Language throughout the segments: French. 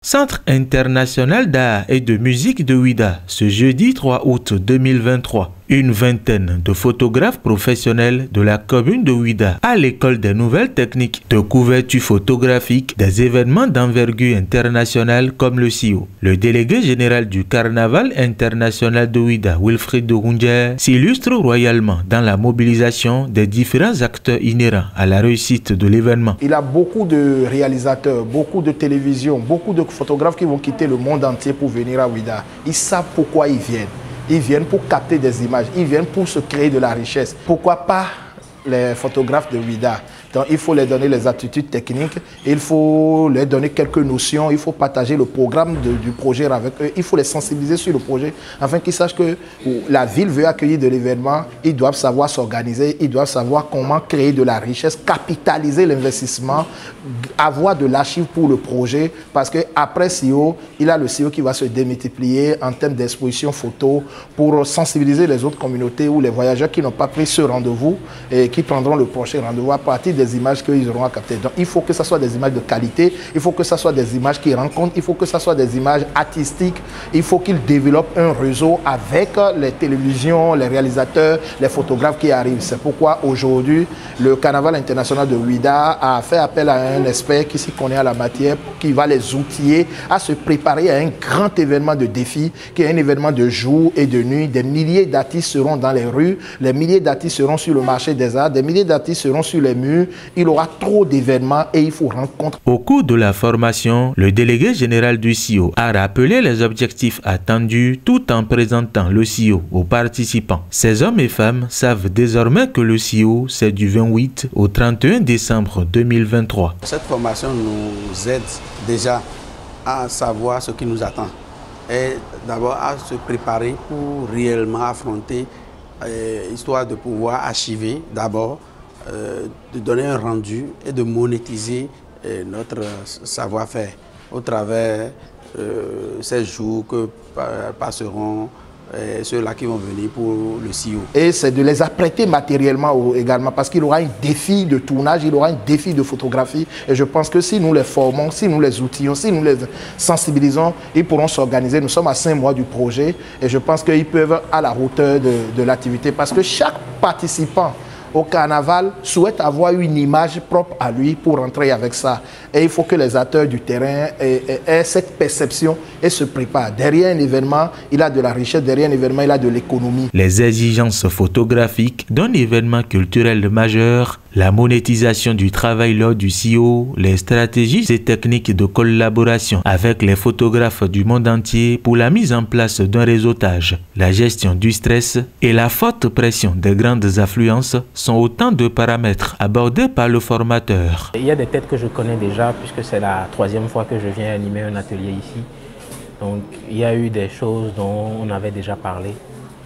Centre international d'art et de musique de Ouidah, ce jeudi 3 août 2023. Une vingtaine de photographes professionnels de la commune de Ouidah à l'école des nouvelles techniques de couverture photographique des événements d'envergure internationale comme le CIO. Le délégué général du Carnaval international de Ouidah, Wilfried Dounguer, s'illustre royalement dans la mobilisation des différents acteurs inhérents à la réussite de l'événement. Il y a beaucoup de réalisateurs, beaucoup de télévisions, beaucoup de photographes qui vont quitter le monde entier pour venir à Ouidah. Ils savent pourquoi ils viennent. Ils viennent pour capter des images, ils viennent pour se créer de la richesse. Pourquoi pas les photographes de Ouidah? Donc, il faut leur donner les aptitudes techniques, il faut leur donner quelques notions, il faut partager le programme du projet avec eux, il faut les sensibiliser sur le projet afin qu'ils sachent que la ville veut accueillir de l'événement, ils doivent savoir s'organiser, ils doivent savoir comment créer de la richesse, capitaliser l'investissement, avoir de l'archive pour le projet, parce qu'après CIO, il y a le CIO qui va se démultiplier en termes d'exposition photo pour sensibiliser les autres communautés ou les voyageurs qui n'ont pas pris ce rendez-vous et qui prendront le prochain rendez-vous à partir des images qu'ils auront à capter. Donc il faut que ce soit des images de qualité, il faut que ce soit des images qui rencontrent, il faut que ce soit des images artistiques, il faut qu'ils développent un réseau avec les télévisions, les réalisateurs, les photographes qui arrivent. C'est pourquoi aujourd'hui, le Carnaval international de Ouidah a fait appel à un expert qui s'y connaît à la matière, qui va les outiller à se préparer à un grand événement de défi, qui est un événement de jour et de nuit. Des milliers d'artistes seront dans les rues, les milliers d'artistes seront sur le marché des arts, des milliers d'artistes seront sur les murs. Il aura trop d'événements et il faut rencontrer. Au cours de la formation, le délégué général du CIO a rappelé les objectifs attendus tout en présentant le CIO aux participants. Ces hommes et femmes savent désormais que le CIO, c'est du 28 au 31 décembre 2023. Cette formation nous aide déjà à savoir ce qui nous attend et d'abord à se préparer pour réellement affronter, histoire de pouvoir archiver d'abord, de donner un rendu et de monétiser notre savoir-faire au travers ces jours que passeront ceux-là qui vont venir pour le CIO. Et c'est de les apprêter matériellement également, parce qu'il aura un défi de tournage, il aura un défi de photographie. Et je pense que si nous les formons, si nous les outillons, si nous les sensibilisons, ils pourront s'organiser. Nous sommes à 5 mois du projet et je pense qu'ils peuvent à la hauteur de l'activité, parce que chaque participant au carnaval souhaite avoir une image propre à lui pour rentrer avec ça. Et il faut que les acteurs du terrain aient cette perception et se préparent. Derrière un événement, il a de la richesse, derrière un événement, il a de l'économie. Les exigences photographiques d'un événement culturel majeur, la monétisation du travail lors du CIO, les stratégies et techniques de collaboration avec les photographes du monde entier pour la mise en place d'un réseautage, la gestion du stress et la forte pression des grandes affluences sont autant de paramètres abordés par le formateur. Il y a des têtes que je connais déjà puisque c'est la 3e fois que je viens animer un atelier ici. Donc il y a eu des choses dont on avait déjà parlé.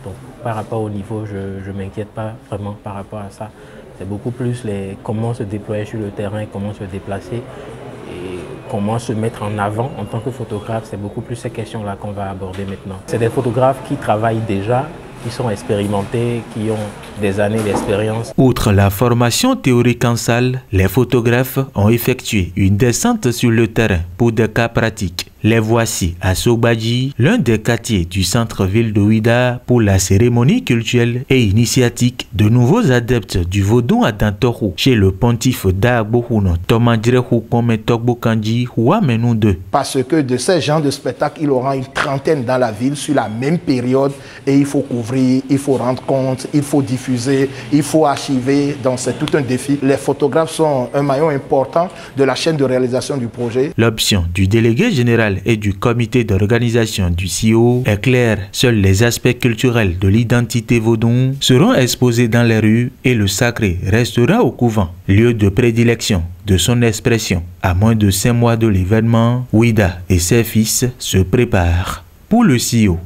Donc par rapport au niveau, je ne m'inquiète pas vraiment par rapport à ça. C'est beaucoup plus comment se déployer sur le terrain, comment se déplacer et comment se mettre en avant en tant que photographe. C'est beaucoup plus ces questions-là qu'on va aborder maintenant. C'est des photographes qui travaillent déjà, qui sont expérimentés, qui ont des années d'expérience. Outre la formation théorique en salle, les photographes ont effectué une descente sur le terrain pour des cas pratiques. Les voici à Sobadji, l'un des quartiers du centre-ville de Ouidah, pour la cérémonie culturelle et initiatique de nouveaux adeptes du vaudou à Dantorou chez le pontife d'Agbohouno, Tomandrehu Kome Tokbokanji, Ouamenou 2. Parce que de ces genres de spectacles, il y aura une trentaine dans la ville sur la même période et il faut couvrir, il faut rendre compte, il faut diffuser, il faut archiver. Donc c'est tout un défi. Les photographes sont un maillon important de la chaîne de réalisation du projet. L'option du délégué général et du comité d'organisation du CIO est clair. Seuls les aspects culturels de l'identité vaudou seront exposés dans les rues et le sacré restera au couvent, lieu de prédilection de son expression. À moins de 5 mois de l'événement, Ouidah et ses fils se préparent pour le CIO.